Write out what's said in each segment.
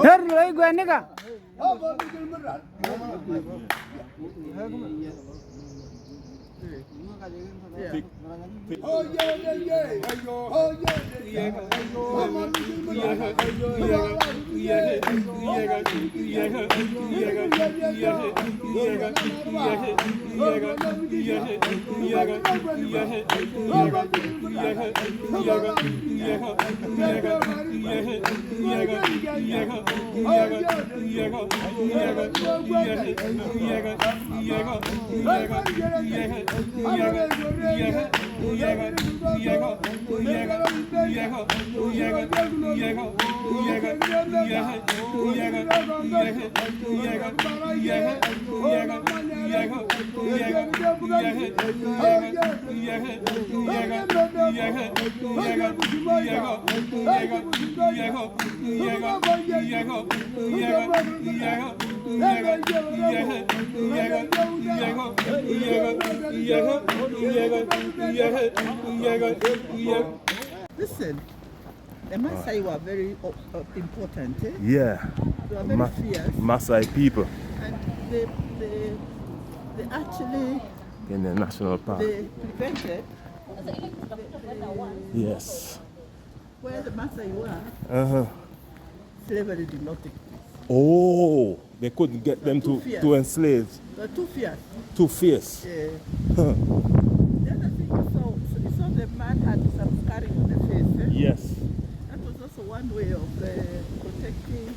Her lay gwenega. Listen, the Maasai were very important. Eh? Yeah. They were very fierce. Maasai people And they actually in the national park. they prevented Yes. where the Maasai were, Uh-huh. slavery did not take place. Oh, they couldn't get them Too to fierce. enslave. They were too fierce. Too fierce. Yeah. Huh. The other thing you saw the man had some scarring on the face. Eh? Yes. That was also one way of protecting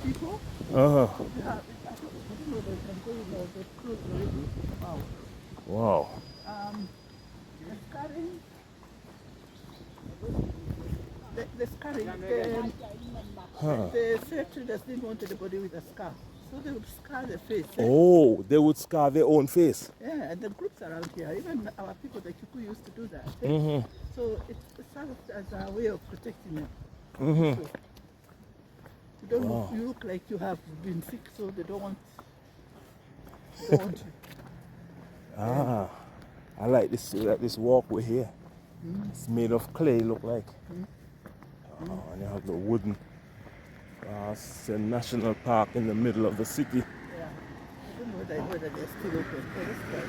people. Uh-huh. Yeah, I don't know if they can go in or the clothes already. Wow. Wow. The scarring, the scarring, the slave traders didn't want anybody with a scar. So they would scar the face. Eh? Oh, they would scar their own face. Yeah, and the groups around here, even our people, the Kiku, used to do that. Eh? Mm-hmm. So it served as a way of protecting them. Mm-hmm. So you don't Wow. you look like you have been sick, so they don't want you. Ah, I like this walkway here. It's made of clay, look like. Oh, and you have the wooden. It's a national park in the middle of the city. Yeah. I don't know whether they're still open. Oh, that's right.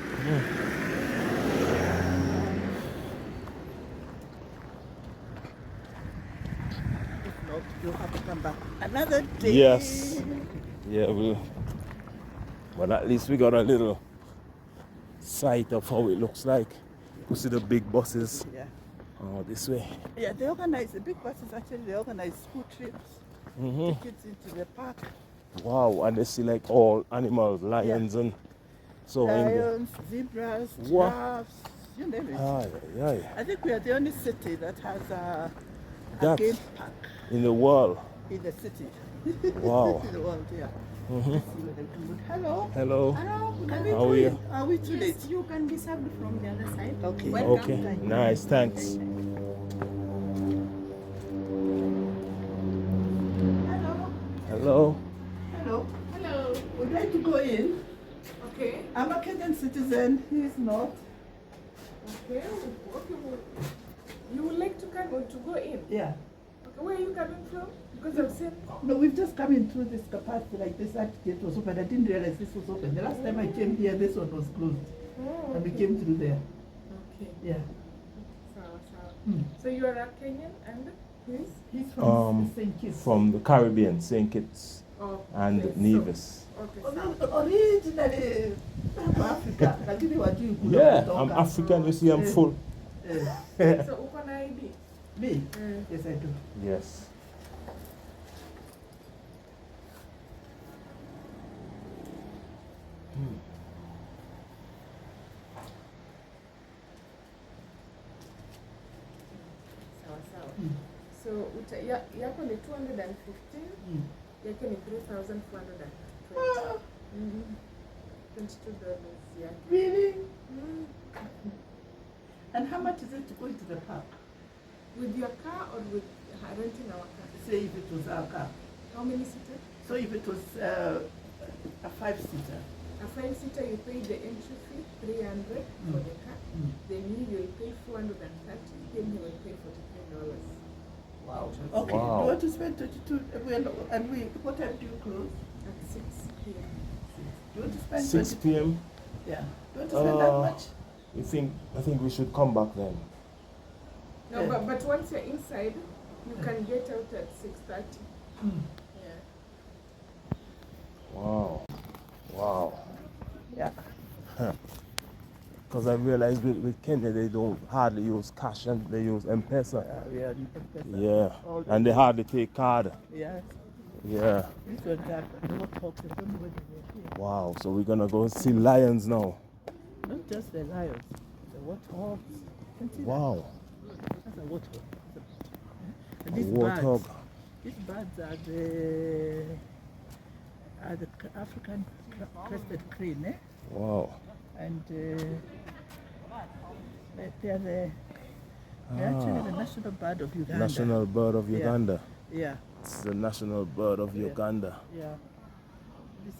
If not, you'll have to come back another day. Yes. Yeah, but at least we got a little sight of how it looks like. You see the big buses. Yeah. Oh, this way. Yeah, they organize the big buses. Actually, they organize school trips. Take kids into the park. Wow, and they see like all animals, lions and so on. Lions, zebras, What? giraffes, you name it. Ah, yeah. I think we are the only city that has a That game park in the world. in the city. Wow. In the world, yeah. Let's see whether we can go. Hello. Hello. Hello, Can we How go are you? in? Are we too late? yes, you can be served from the other side. Okay. Welcome. Okay. Nice, thanks. Hello. Hello. Hello. Hello. Would like to go in. Okay. I'm a Kenyan citizen. He is not. Okay. You would like to come or to go in? Yeah. Okay. Where are you coming from? Because I've seen. No, we've just come in through this capacity like this. That gate was open. I didn't realize this was open. The last time I came here, this one was closed. Oh, And we came through there. Okay. Yeah. So. So you are a Kenyan and who is? He's from St. Kitts. From the Caribbean, St. Kitts Oh. and okay, Nevis. Okay. So. Originally from Africa. Lakini wajui kule Yeah, kutoka. I'm African, you see, I'm full. So uko na ID? Me? Yes, I do. Yes. Sawa sawa. So yako ni 215, yake ni 3,420. $22 yake. Really? And how much is it to go into the park? With your car or with renting our car? Say if it was our car. How many seater? So if it was a 5-seater. A A 5-seater, you pay the entry fee, 300 for the car. Then you will pay 430. Then he will pay $45. Wow. Okay. Wow. Do you want to spend 22? What time do you close? At 6 p.m. Do you want to spend 6 22? p.m. Yeah. Do you want to spend that much? I think we should come back then. No, Yeah. but once you're inside, you can get out at 6:30. Yeah. Wow. Wow. Yeah. Because I realized with Kenya they don't hardly use cash and they use M-Pesa. Yeah. And they hardly take card. Yes. Yeah. This one got no talk. I don't know whether they're here. Wow. So we're gonna go see lions now. Not just the lions, the warthogs. You can see Wow. that. That's a warthog. And A these warthog. these birds are the African crested crane, eh? Wow. And they're actually the national bird of Uganda. National bird of Yeah. Uganda. Yeah, It's the national bird of Yeah. Uganda. yeah. This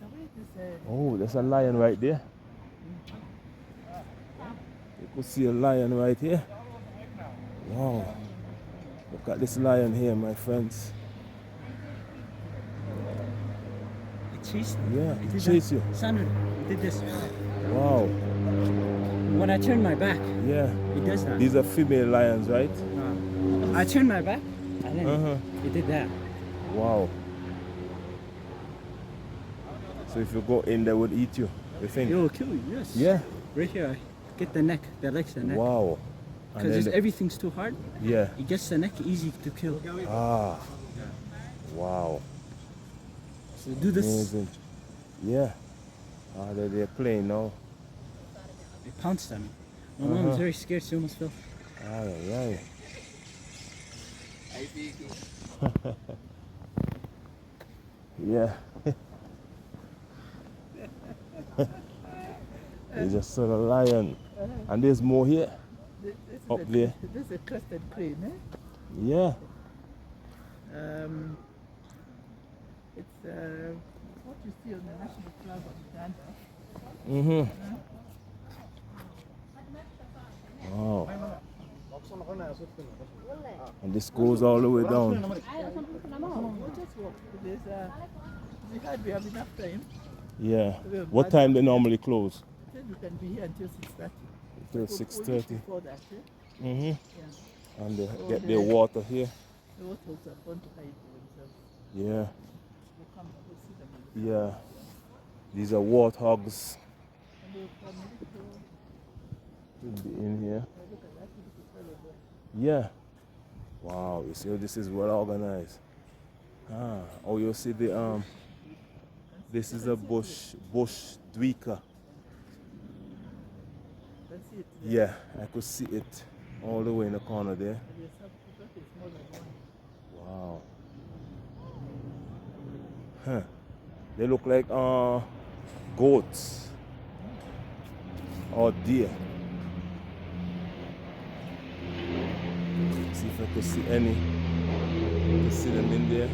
Oh, there's a lion right there. You could see a lion right here. Wow. Look at this lion here, my friends. It chased me. Yeah, It it did chased you. Sandra did this. Wow. When I turn my back, Yeah. it does that. These are female lions, right? I turn my back, and then Uh-huh. it did that. Wow. So if you go in, they would eat you, you think? It will kill you, yes. Yeah. Right here, I get the neck, the legs, the neck. Wow. And Because then everything's too hard, yeah. it gets the neck easy to kill. Ah. Wow. So do this, Amazing. Yeah. Ah, they're playing now. it pounced on me. My mom was very scared, she almost fell. Aye, aye. Yeah. You just saw the lion. And there's more here. Up there. This is a crested crane, eh? Yeah. It's what you see on the national flag of Uganda. Mm-hmm. Wow. And this goes all the way down. Just walk. We have enough time. Yeah. What time they normally close? Then you can be here until 6:30. Till 6:30. Before that, eh? Mm-hmm. Yeah. And they get their water here. The warthogs are going to hide themselves. Yeah. We'll come, we'll see them. Yeah. These are warthogs. And they'll come Should be in here. look at that. This is well over. Yeah. Wow, you see this is well organized. Ah, oh you see the this is a bush duiker. Can see it. Yeah, I could see it all the way in the corner there. There's some people, it's more than one. Wow. Huh. They look like goats or deer. See if I could see any. You see them in there.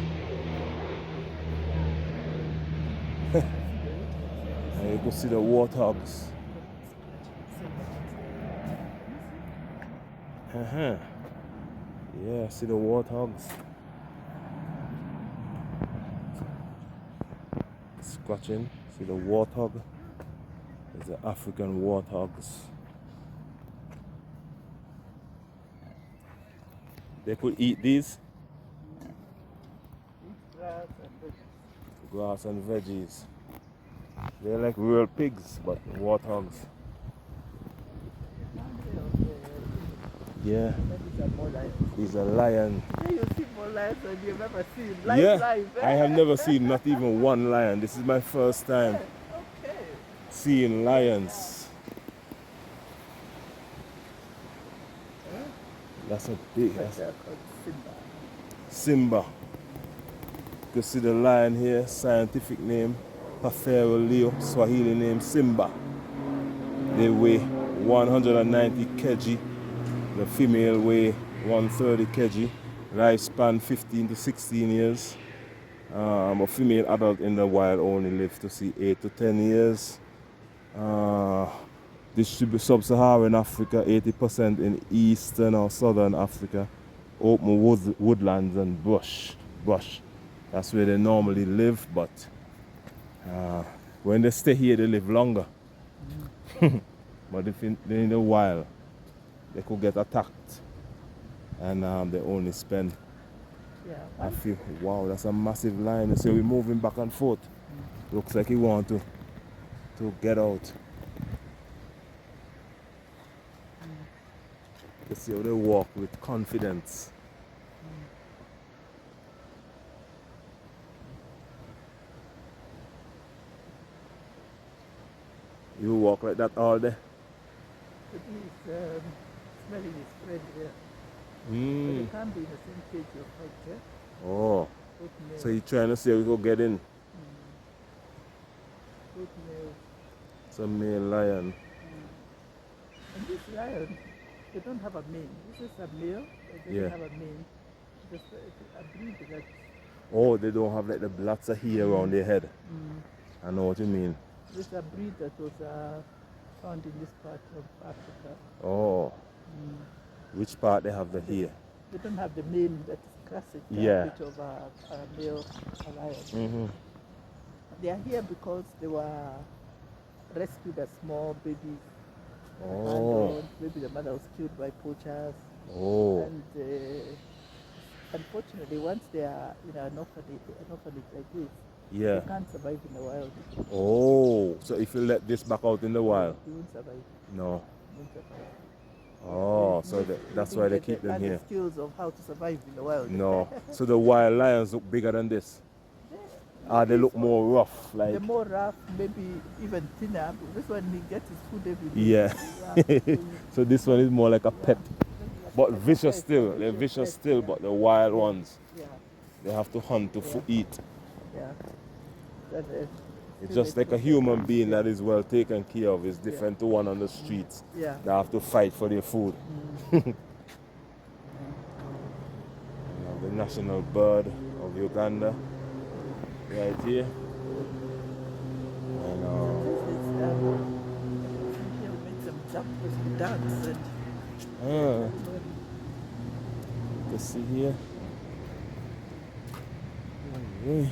And you could see the warthogs. Uh-huh. Yeah, see the warthogs. Scratching. See the warthog. There's the African warthogs. They could eat these. Grass and veggies. They're like real pigs, but warthogs. Yeah, These are more lions. these are lions. Yeah, you see more lions than you've ever seen. Live, Yeah, live. I have never seen not even one lion. This is my first time Okay. seeing lions. That's a big. They're called Simba. Simba. You can see the lion here, scientific name, Pafero Leo, Swahili name Simba. They weigh 190 kg. The female weigh 130 kg. Lifespan 15 to 16 years. A female adult in the wild only lives to see 8 to 10 years. Distribute sub-Saharan Africa, 80% in eastern or southern Africa, open woodlands and bush. That's where they normally live, but when they stay here, they live longer. But if they're in the wild, they could get attacked, and they only spend a few. Wow, that's a massive lion. So we're moving back and forth. Looks like he want to get out. You see how they walk with confidence. You walk like that all day? But he's smelling his friend here. But Mm. they can't be in the same cage of like that. Oh, Both male. so you're trying to say we go get in? Both male. It's a male lion. And this lion, they don't have a mane. This is a male, they Yeah. don't have a mane. Just a breed that. Oh, they don't have like the blots of hair around their head. I know what you mean. This is a breed that was found in this part of Africa. Oh, which part they have the hair? They don't have the mane that is classic Yeah. bit of a male lion. Mm-hmm. They are here because they were rescued as small babies. Oh, And maybe the mother was killed by poachers. oh, And unfortunately, once they are in an orphanage like this, yeah. they can't survive in the wild. Oh, so if you let this back out in the wild? They won't survive. No. They won't survive. Oh, so that's why they keep them learn here. the skills of how to survive in the wild. No. So the wild lions look bigger than this? They look more rough, They're like. more rough, maybe even thinner. This one, he gets his food every day. Yeah. So this one is more like a pet. But vicious still. They're vicious still, but the wild ones, Yeah, they have to hunt to eat. yeah. It's just like a human being that is well taken care of. It's different to one on the streets Yeah. that have to fight for their food. The national bird of Uganda, right here. And This is, here we made some jump with the dance and you see here. Okay.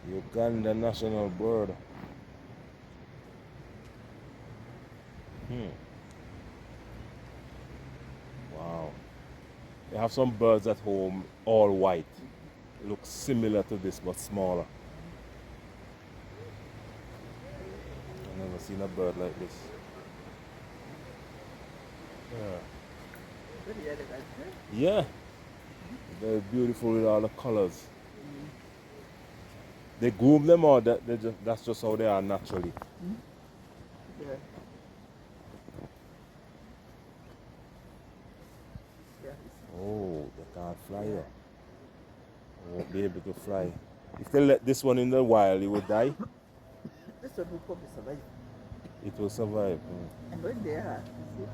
Uganda national bird. Wow. They have some birds at home, all white. It looks similar to this but smaller. I've never seen a bird like this. Yeah. very elegant. Eh? Yeah. Very beautiful with all the colors. They groom them or that's just how they are naturally? Yeah. Yeah. Oh, they can't fly yet. They won't be able to fly. If they let this one in the wild, it would die. This one will probably survive. It will survive. And when they are, you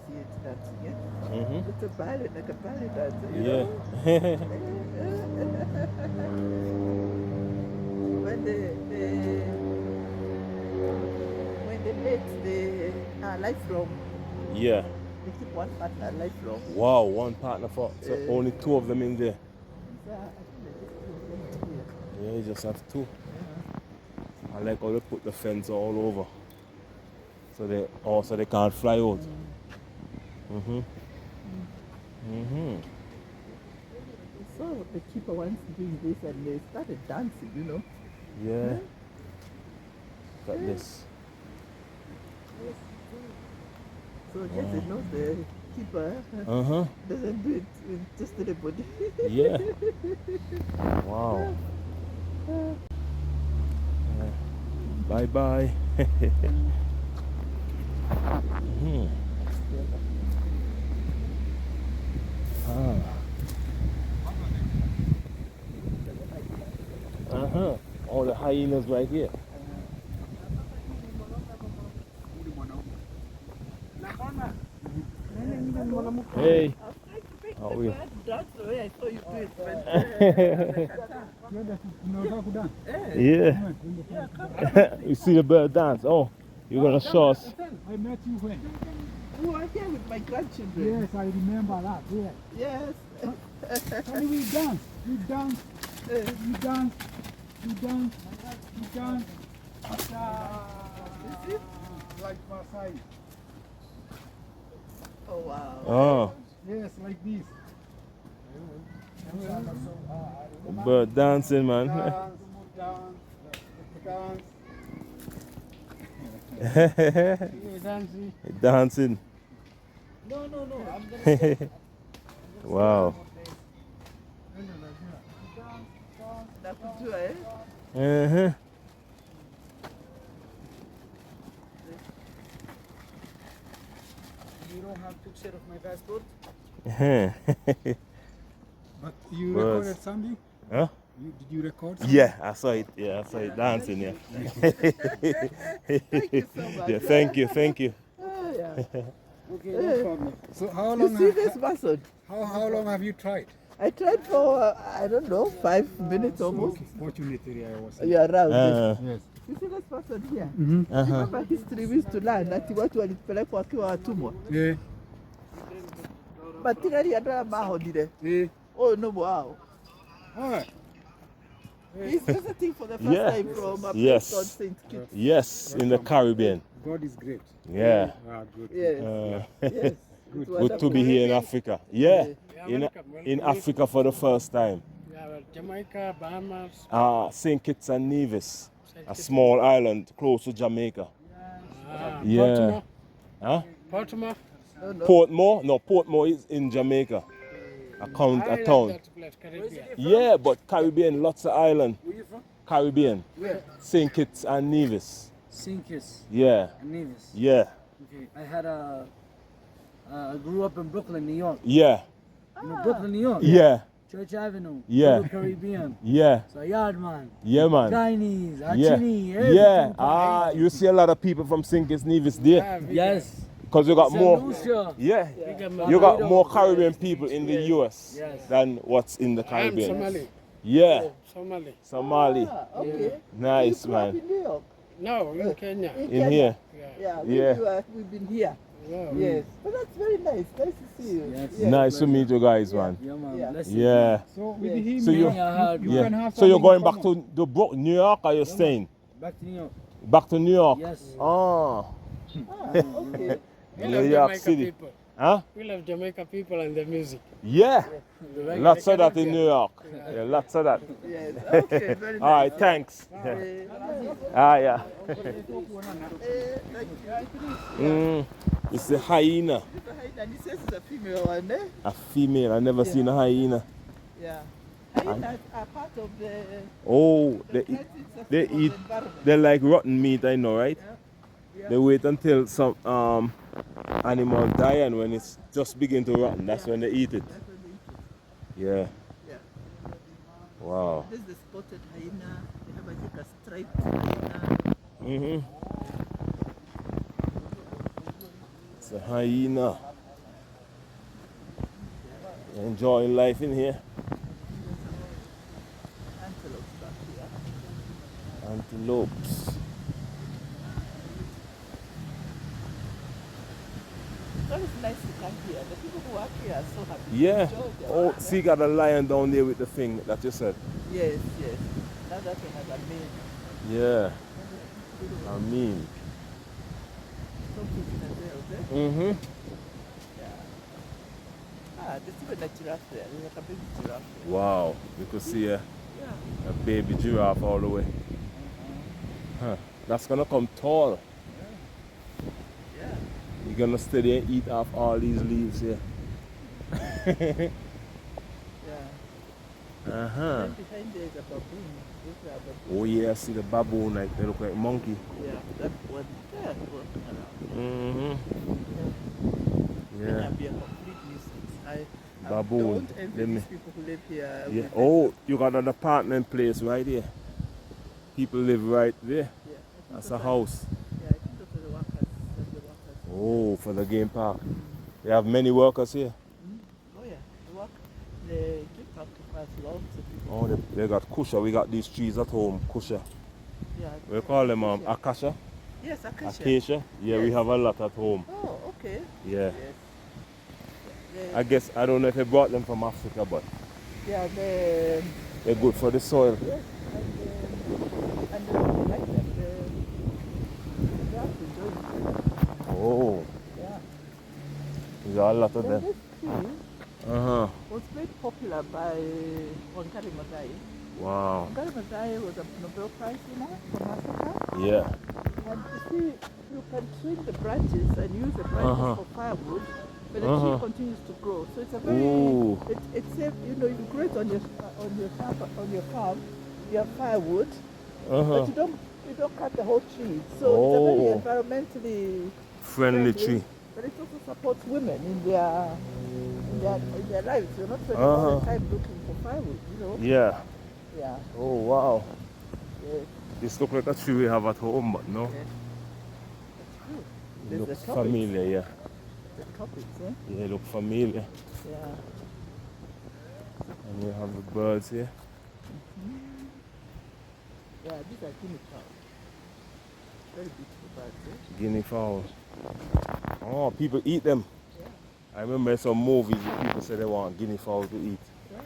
see it dancing, yeah? Mm-hmm. It's a ballet, like a ballet dancer, you Yeah. know? When they mate, they are lifelong. Yeah. They keep one partner lifelong. Wow, one partner for so only two of them in there. So I think they just put them here. Yeah, you just have two. I like how they put the fence all over. So they can't fly out. Mm-hmm. Mm-hmm. So the keeper once doing this and they started dancing, you know. Yeah. Look at this. So yes, they know the keeper Uh-huh. doesn't do it with just anybody. Yeah. Wow. Bye bye. Mhm. Uh-huh. All the hyenas right here. Hey. How are you? That's the way I saw you do it. Yeah. You see the bird dance? Oh, you're gonna show us. I met you when? You were here with my grandchildren. Yes, I remember that. Yeah. Yes. And we dance. We dance. We dance. We dance. We dance. Is it? Like Masai. Oh, wow. Oh, Yes, like this. bird dancing, man. Dance, dance, dance. Dancing. No. I'm gonna Wow. That would do, eh? Uh-huh. You don't have picture of my passport? Uh-huh. But you Was- recorded something? Huh? Did you record something? Yeah, I saw it. Yeah, I saw it dancing. Yeah. Thank you so much. Yeah. Thank you. Thank you. Oh, yeah. Okay, no problem. So how You long see this bastard? how long have you tried? I tried for, I don't know, 5 minutes almost. Okay, fortunately I was. You're around. Yes. You see this person here? Uh-huh. Remember history we used to learn ati watu walipelekwa wakiwa watumwa. Yeah. Matigari andara mahonire. Yeah. Oh no, wow. Alright. He's visiting for the first Yeah. time from a place Yes. called St. Kitts. Yes, in the Caribbean. God is great. Yeah. Ah, good. Yes. Yes. It was Good to be here in Africa. Yeah. In Africa for the first time. Jamaica, Bahamas. St. Kitts and Nevis, a small island close to Jamaica. Yeah. Baltimore. Huh? Baltimore. No. Portmore? No, Portmore is in Jamaica. A town. That place, Caribbean. Yeah, but Caribbean, lots of island. Where you from? Caribbean. Where? St. Kitts and Nevis. St. Kitts Yeah. and Nevis. Yeah. Okay. I grew up in Brooklyn, New York. Yeah. You know Brooklyn, New York? Yeah. Church Avenue. Yeah. Little Caribbean. Yeah. So Yardman. Yeah, man. Chinese. Yeah. Achini. Yeah. You see a lot of people from St. Kitts Nevis there. Yes. Because you got St. more. Lucia. Yeah. You got more Caribbean people in the US Yes. than what's in the I'm Caribbean. Somali. Yeah. Somali. Somali. Okay. Nice, You grew up man. in New York. No, in Kenya. In here. Yeah. Yeah, we've been here. Wow. Yes. But that's very nice. Nice to see you. Yes. Yes. Nice to meet you guys, man. Yeah, man. Yeah. Bless you. Yeah. So with Yes. him, So you- you Yeah. can have So you're something going in back common. to New York, or you're staying? Back to New York. Back to New York? Yes. Oh. Okay. We New love York Jamaica City. people. Huh? We love Jamaica people and the music. Yeah. The reggae, Lots the of that in Caribbean. New York. Yeah, lots of that. Yes. Okay. Very nice. All right, thanks. Yeah. Yeah. It's a hyena. And he says it's a female one, eh? A female. I never seen a hyena. Yeah. Hyenas are part of the Oh, they threat they of the eat. environment. They like rotten meat. I know, right? Yeah. They wait until some animal die, and when it's just begin to rotten, that's when they eat it. That's what they eat it. Yeah. Yeah. Wow. This is the spotted hyena. They have, I think, a striped hyena. Mhm. It's a hyena. Enjoying life in here. Antelopes back here. Antelopes. It's always nice to come here. The people who work here are so happy. Yeah. Enjoy their Oh, work, see, got a lion down there with the thing that you said. Yes, yes. Now that one has a mane. Yeah. I mean. So cute in the tails, eh? Mhm. Ah, there's even a giraffe there. There's like a baby giraffe there. Wow. You could see a baby giraffe all the way. Huh. That's gonna come tall. Yeah. You're gonna stay there and eat off all these leaves here. Yeah. Uh-huh. Then behind there is a baboon. Those are baboons. Oh yeah, I see the baboon, like they look like monkey. Yeah, that one there walking around. Mm-hmm. It Yeah. can be a complete nuisance. I Baboon. don't envy Let me- these people who live here. Yeah. with Oh, you got an apartment place right here. People live right there. Yeah, I That's think a those are- house. Yeah, I think those are the workers. That's the workers. Oh, for the game park. They have many workers here. Oh yeah, the work. They give sacrifice lots of people. Oh, they got kusha. We got these trees at home, kusha. Yeah. We call them acacia. acacia. Yes, acacia. Acacia. Yeah, we Yes. have a lot at home. Oh, okay. Yeah. Yes. I guess, I don't know if they brought them from Africa, but Yeah, they're good for the soil. yes, and like them, they have to enjoy it. Oh, Yeah. there's a lot of Then them. this tree Uh-huh. was made popular by Wangari Maathai. Wow. Wangari Maathai was a Nobel Prize winner from Africa. Yeah. And you see, you can trim the branches and use the branches Uh-huh. for firewood, but the Uh-huh. tree continues to grow. So it's a very, Ooh. it's safe. You know, you grow it on your farm, you have firewood, Uh-huh. but you don't cut the whole tree. So Oh. it's a very environmentally Friendly tree. but it also supports women in their lives. You're not spending all Uh-huh. the time looking for firewood, you know. Yeah. Yeah. Oh, wow. Yes. This look like a tree we have at home, but no. Yes. That's true. It There's looks the topics. familiar, yeah. The topics, eh? Yeah, it look familiar. Yeah. And we have the birds here. Yeah, these are guinea fowls. Very beautiful birds, eh? Guinea fowl. Oh, people eat them. Yeah. I remember some movies where people say they want guinea fowl to eat. Yeah.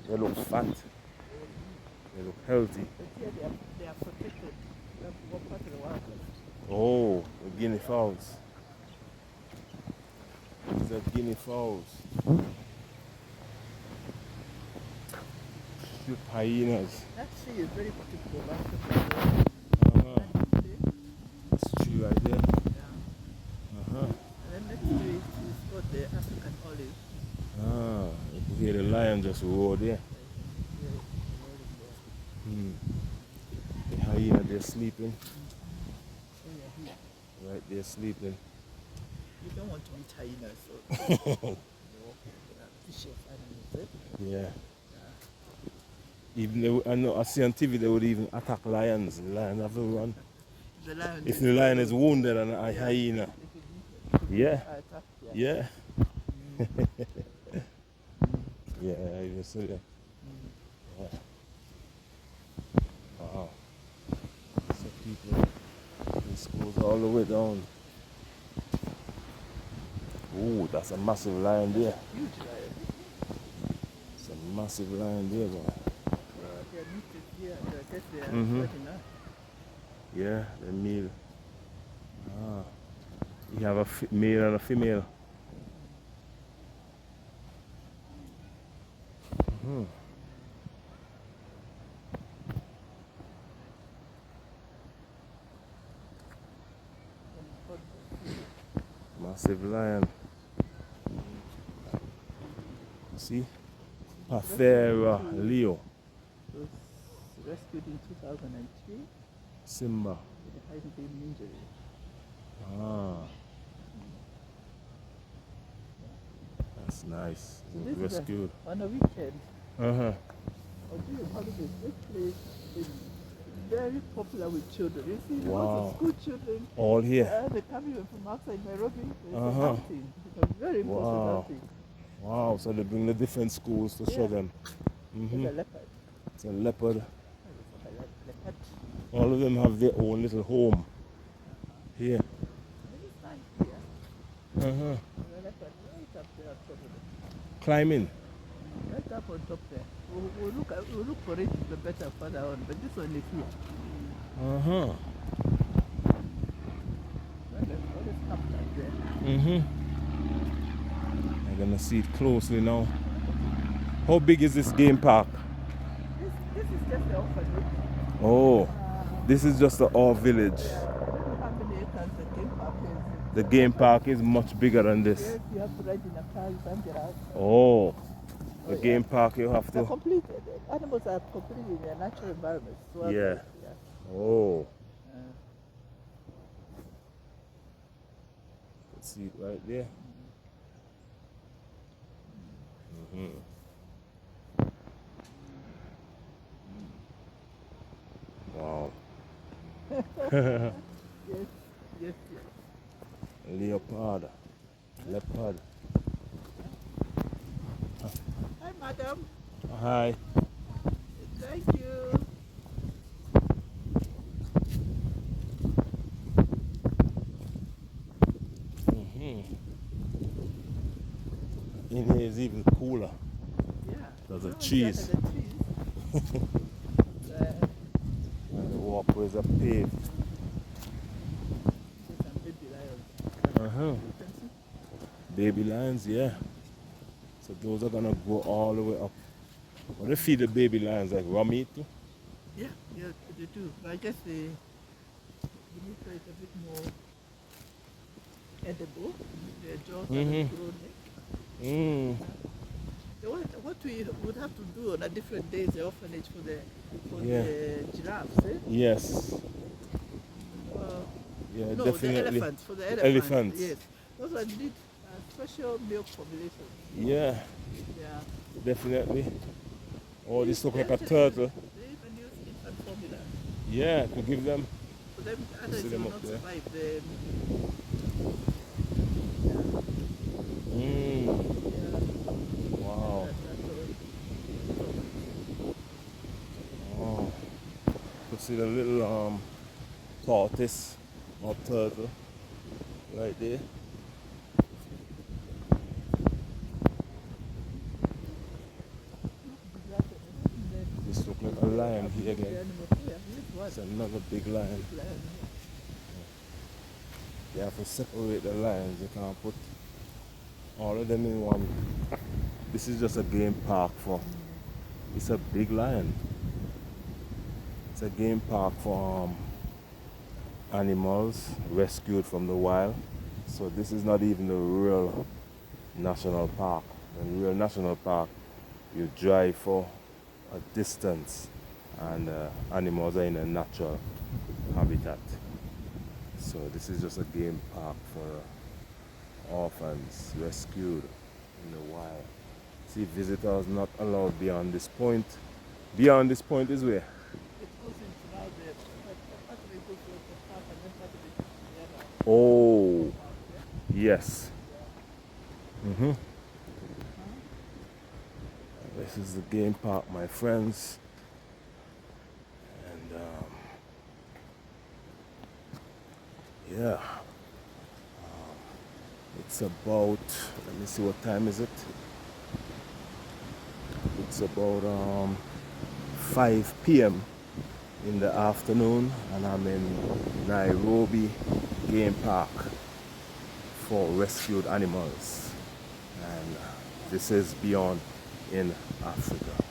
They look fat. They look healthy. But here they are protected. That's one part of the wildlife. Oh, the guinea fowls. These are guinea fowls. Cute hyenas. That tree is very typical of Africa. Uh-huh. See? This tree right there. Yeah. Uh-huh. And then next to it is got the African olive. Ah, you can hear the lion just roar there. Hmm. The hyena, they're sleeping. Right, they're sleeping. You don't want to meet hyenas, so vicious animals, eh? Yeah. Even I know I see on TV they would even attack lions. The lion have to run. The lion If the lion is wounded and a hyena. Yeah. attack, yeah. Yeah. Yeah, you see that. Yeah. Wow. So people, this goes all the way down. Ooh, that's a massive lion there. Huge lion. It's a massive lion there, boy. They are meeting here, and I guess they are Mhm. fighting now. Yeah, the male. Ah. You have a male and a female. Mhm. Massive lion. See? Pathera Leo. It was rescued in 2003 Simba. with a high brain injury. Ah. That's nice. So It this was is rescued. on a weekend Uh-huh. or during holidays, this place is very popular with children. You see, Wow. lots of school children. All here. They come even from outside Nairobi. It's Uh-huh. an outing. It's a very important Wow. outing. Wow, so they bring the different schools to show Yeah. them. It's Hmm. a leopard. It's a leopard. It's a leopard. All of them have their own little home here. This is nice here. Uh-huh. The leopard right up there on top of it. Climbing. Right up on top there. We'll look for it the better further on, but this one is here. Uh-huh. Well, let's come down there. Mm-hmm. I'm gonna see it closely now. How big is this game park? This is just the orphanage. Oh, this is just the all village. I don't know how many acres the game park is. The game park is much bigger than this. Yes, you have to ride in a car, you can't get out. Oh, the yeah. game park you have The to. complete animals are completely in their natural environment. So Yeah. Oh, let's see it right there. Mm-hmm. Wow. Yes, yes, yes. Leopard. Leopard. Hi, madam. Hi. Thank you. In here is even cooler. Yeah. There's a Oh, cheese. yeah, the trees. And the walkways are paved. Some baby lions. Uh-huh. You can see? Baby lions, yeah. So those are gonna go all the way up. But they feed the baby lions like raw meat too. Yeah, yeah, they do. But I guess the meat is a bit more edible. Their jaws haven't grown yet. Mm. What we would have to do on a different day is the orphanage for Yeah. the giraffes, eh? Yes. Yeah, No, definitely. the elephants, for the The elephants. elephants. Yes. Those ones need special milk formulation. Yeah, Yeah. definitely. Oh, this look like a They actually turtle. use- They even use infant formula. Yeah, to give them. For them, others see them will up not there. survive. The, Mm. yeah, Wow. that's all. Oh. You see the little tortoise or turtle right there. This look like a lion here The again. animal here, here's one. It's another big lion. Lion. You have to separate the lions. You can't put all of them in one. This is just a game park for. It's a big lion. It's a game park for animals rescued from the wild. So this is not even the real national park. In real national park, you drive for a distance, and animals are in a natural habitat. So this is just a game park for orphans rescued in the wild. See, visitors not allowed beyond this point. Beyond this point is where? It goes into now the part of it goes to the park and then part of it is the other. Oh, yes. Mm-hmm. This is the game park, my friends. And yeah. It's about, let me see, what time is it? It's about 5 p.m. in the afternoon, and I'm in Nairobi Game Park for rescued animals. And this is Bjorn in Africa.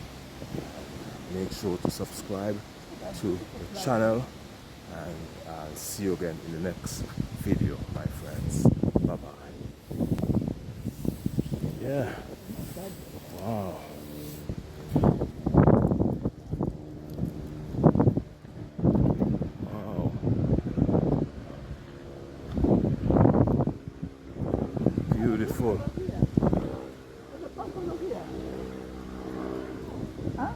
Make sure to subscribe to the channel, and I'll see you again in the next video, my friends. Bye bye. Yeah. Wow. Wow. Beautiful. There's a buffalo here. Huh?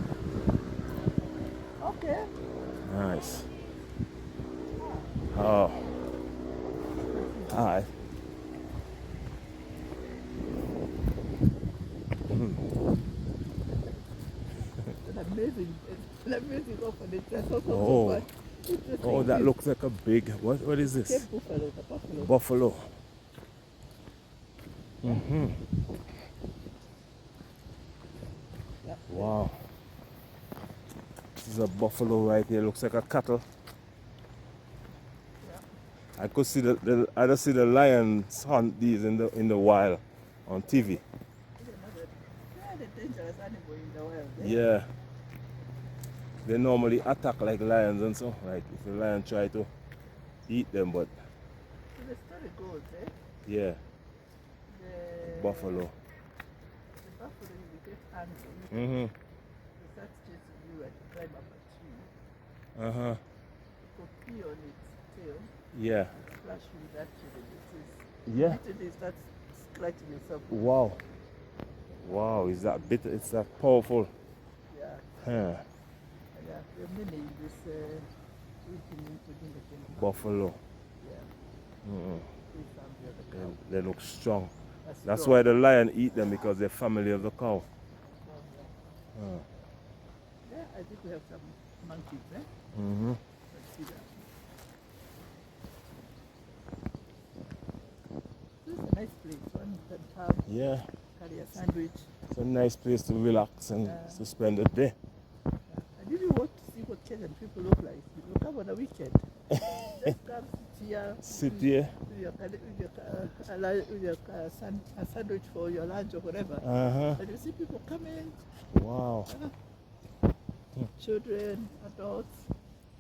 Okay. Nice. Oh. Hi. An amazing orphanage. That's also so Oh. much interesting. Oh, that looks like a big, what is this? Cape buffalo, the buffalo. Buffalo. Mm-hmm. Yeah. Wow. This is a buffalo right here. Looks like a cattle. I could see I just see the lions hunt these in the wild on TV. They're the dangerous animal in the world. Eh? Yeah. They normally attack like lions and so. Like if a lion try to eat them, but So the story goes, eh? yeah, The buffalo. The buffalo, you will get angry. Mm-hmm. It starts chasing you and you climb up a tree. Uh-huh. It will pee on its tail, Yeah. splash you with that tree, and it is. Yeah. Literally starts scratching yourself. Wow. Wow, is that bitter? It's that powerful. Yeah. Huh. Yeah. There are many in this region, including the Kenya. Buffalo. Yeah. Mm-hmm. This and the other cow. They look strong. That's strong. why the lion eat them, because they're family of the cow. Yeah, I think we have some monkeys, eh? Mm-hmm. Let's see that. This is a nice place. One can come, Yeah, carry a sandwich. it's a nice place to relax and to spend the day. I really want to see what Kenyan people look like. You come on a weekend. Just come sit here. Sit here. With your sandwich for your lunch or whatever. Uh-huh. And you see people coming, Wow. children, adults,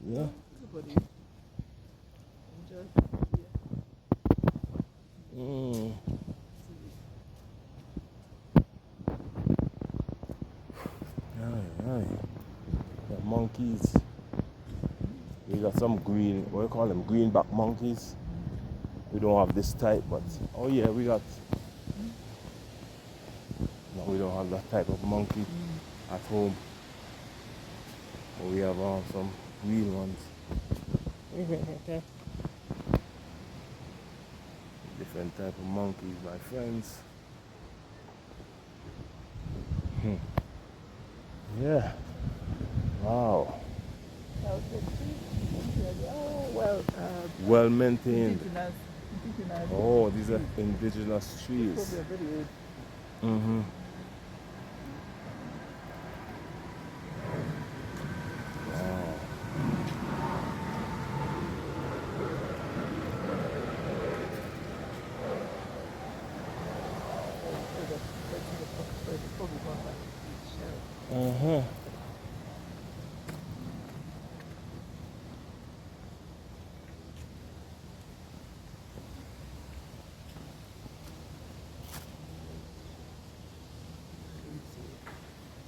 Yeah. everybody. Enjoy here. Mm. Aye, aye. The monkeys. We got some green, what do you call them? Greenback monkeys. We don't have this type, but oh yeah, we got. No, we don't have that type of monkey at home. But we have some real ones. Different type of monkeys, my friends. Yeah. Wow. Oh, well, Well maintained. indigenous. Oh, these are indigenous trees. Probably are very old. Mm-hmm. Wow. Uh-huh.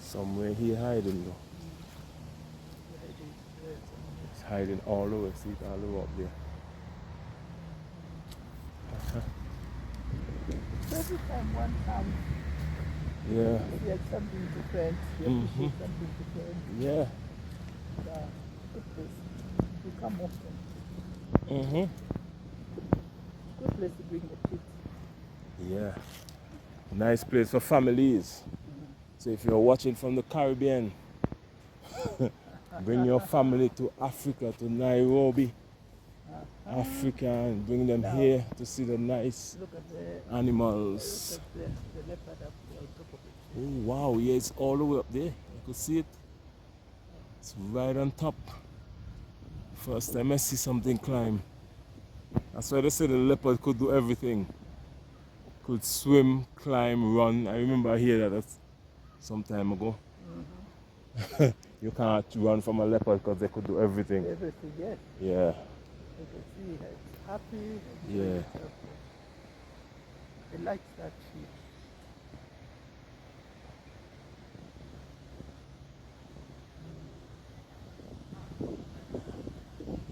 Somewhere he hiding though. He's hiding all over. See it all over up there. So every time one comes, Yeah. we have something different. We appreciate something different. Yeah. Good place. We come often. Mm-hmm. Good place to bring the kids. Yeah. Nice place for families. So if you're watching from the Caribbean, bring your family to Africa, to Nairobi, Africa, and bring them here to see the nice Look at the animals. look at the leopard up there on top of it. Oh wow, yeah, it's all the way up there. You could see it. It's right on top. First time I see something climb. That's why they say the leopard could do everything. Could swim, climb, run. I remember I hear that some time ago. You can't run from a leopard because they could do everything. Everything, yes. Yeah, You can see it's happy. yeah. It likes that sheep.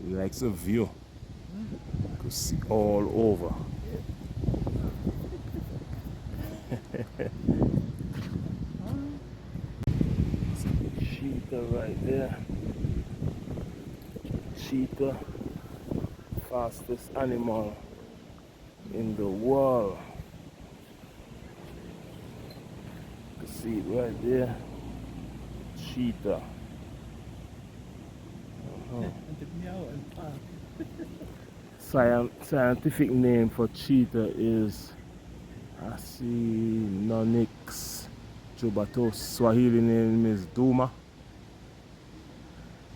He likes a view. You could see all over. Cheetah right there. Cheetah, fastest animal in the world. You can see it right there. Cheetah. And the meow and park. Scientific name for cheetah is Acinonyx jubatus. Swahili name is Duma.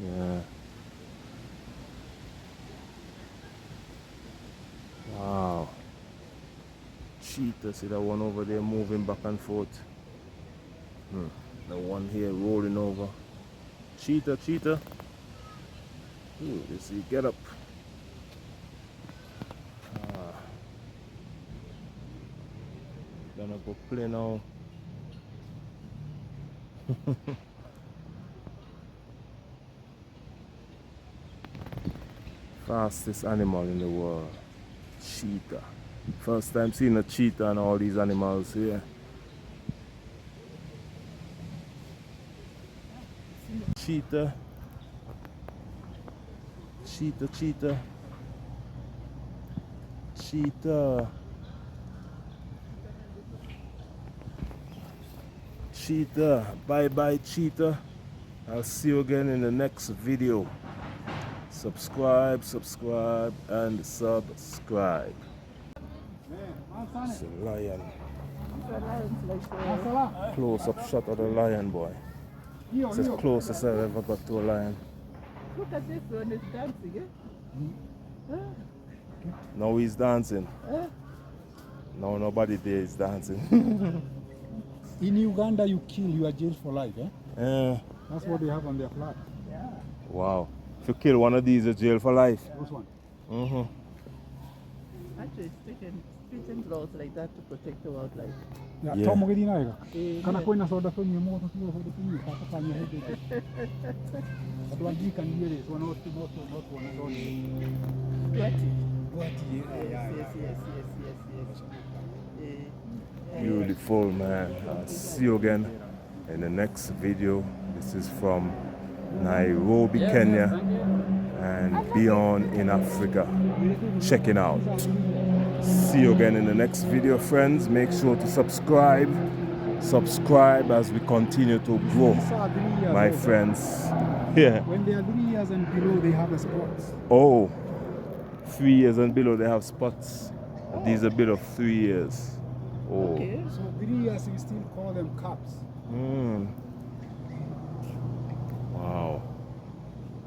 Yeah. Wow. Cheetah, see that one over there moving back and forth. The one here rolling over. Cheetah, cheetah. Ooh, you see, get up. Gonna go play now. Fastest animal in the world. Cheetah. First time seeing a cheetah and all these animals here. Cheetah. Cheetah, cheetah. Cheetah. cheetah. Bye bye, cheetah. I'll see you again in the next video. Subscribe, subscribe, and subscribe. It's a lion. Close up shot of the lion, boy. It's as close as I've ever got to a lion. Look at this one, it's dancing, eh? Now he's dancing. No, nobody there is dancing. In Uganda, you kill, you are jailed for life, eh? Yeah. That's what they have on their flag. Yeah. Wow. If you kill one of these, you're jail for life. Those one. Mm-hmm. Actually, it's taken laws like that to protect the wildlife. Yeah. Yeah. Tomo gedi na ega. Kana Yeah. koina soda so ni mo to soda ni ka ka ni hede. Adwandi kan yere so not one. What? Yes. Beautiful, man. I'll see you again in the next video. This is from Nairobi, Kenya, and Bjorn in Africa. Checking out. See you again in the next video, friends. Make sure to subscribe. Subscribe as we continue to grow, my friends. Yeah. When they are 3 years and below, they have the spots. Oh, 3 years and below, they have spots. These are a bit of 3 years. Oh. Okay. So 3 years, we still call them cubs. Wow.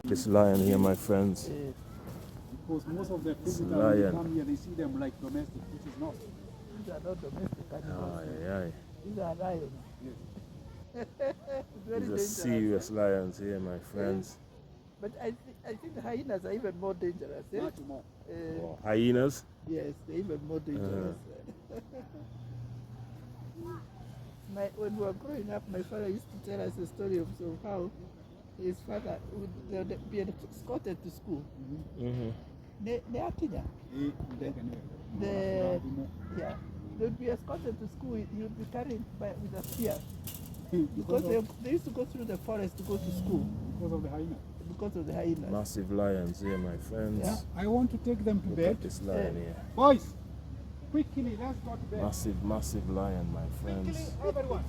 This lion here, my friends. Because most of the visitors lion. who come here, they see them like domestic, which is not. These are not domestic animals. Aye, aye. These are lions. It's very These are dangerous. serious lions here, my friends. But I think the hyenas are even more dangerous. Eh? Much more. Oh, hyenas? Yes, they're even more dangerous. When we were growing up, my father used to tell us a story of how his father would be escorted to school. Mm-hmm. They are Kenya. Yeah, they would be escorted to school. You'd be carried with a spear because they used to go through the forest to go to school Because of the hyena. because of the hyenas. Massive lions here, my friends. Yeah. I want to take them to Look bed. at this lion here. Boys, quickly, let's go to bed. Massive, massive lion, my friends. Everyone.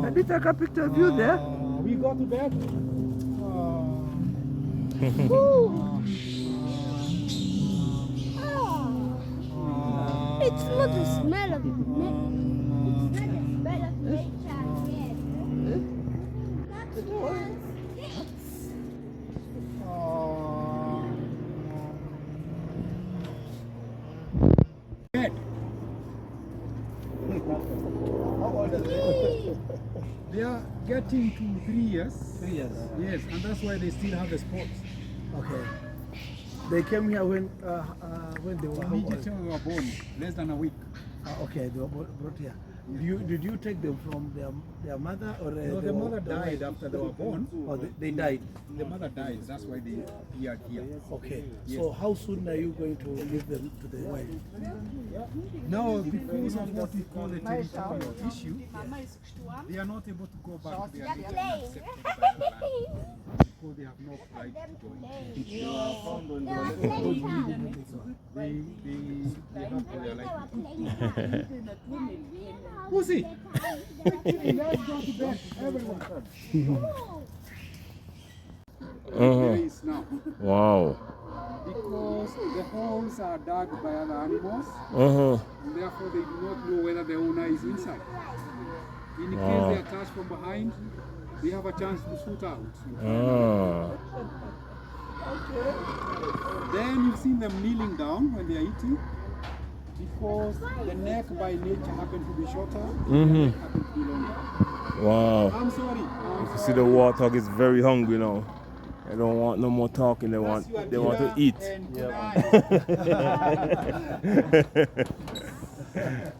Can we take a picture of you there? We go to bed. It's not the smell of it's not the smell of nature yet. That's what. Bed. They are getting to 3 years. 3 years. Yes, and that's why they still have the spots. Okay. They came here when they were how Immediately old? when they were born, less than a week. Okay, they were brought here. Did you take them from their mother or No, the mother died after they were born. Or they died? The mother died, that's why they appeared here. Okay. So how soon are you going to give them to the wild? Now, because of what we call a territorial issue, they are not able to go back to their native land accepted by the land because they have no right to join. They have to their life. Pussy! Let's go to bed, everyone. Days now. Wow. Because the holes are dug by other animals, and therefore they do not know whether the owner is inside. In case they are touched from behind, they have a chance to shoot out. Then you've seen them kneeling down when they are eating, because the neck by nature happens to be shorter, and the neck happens to be longer. Wow. I'm sorry. If you see the warthog is very hungry now. They don't want no more talking, they want to eat. And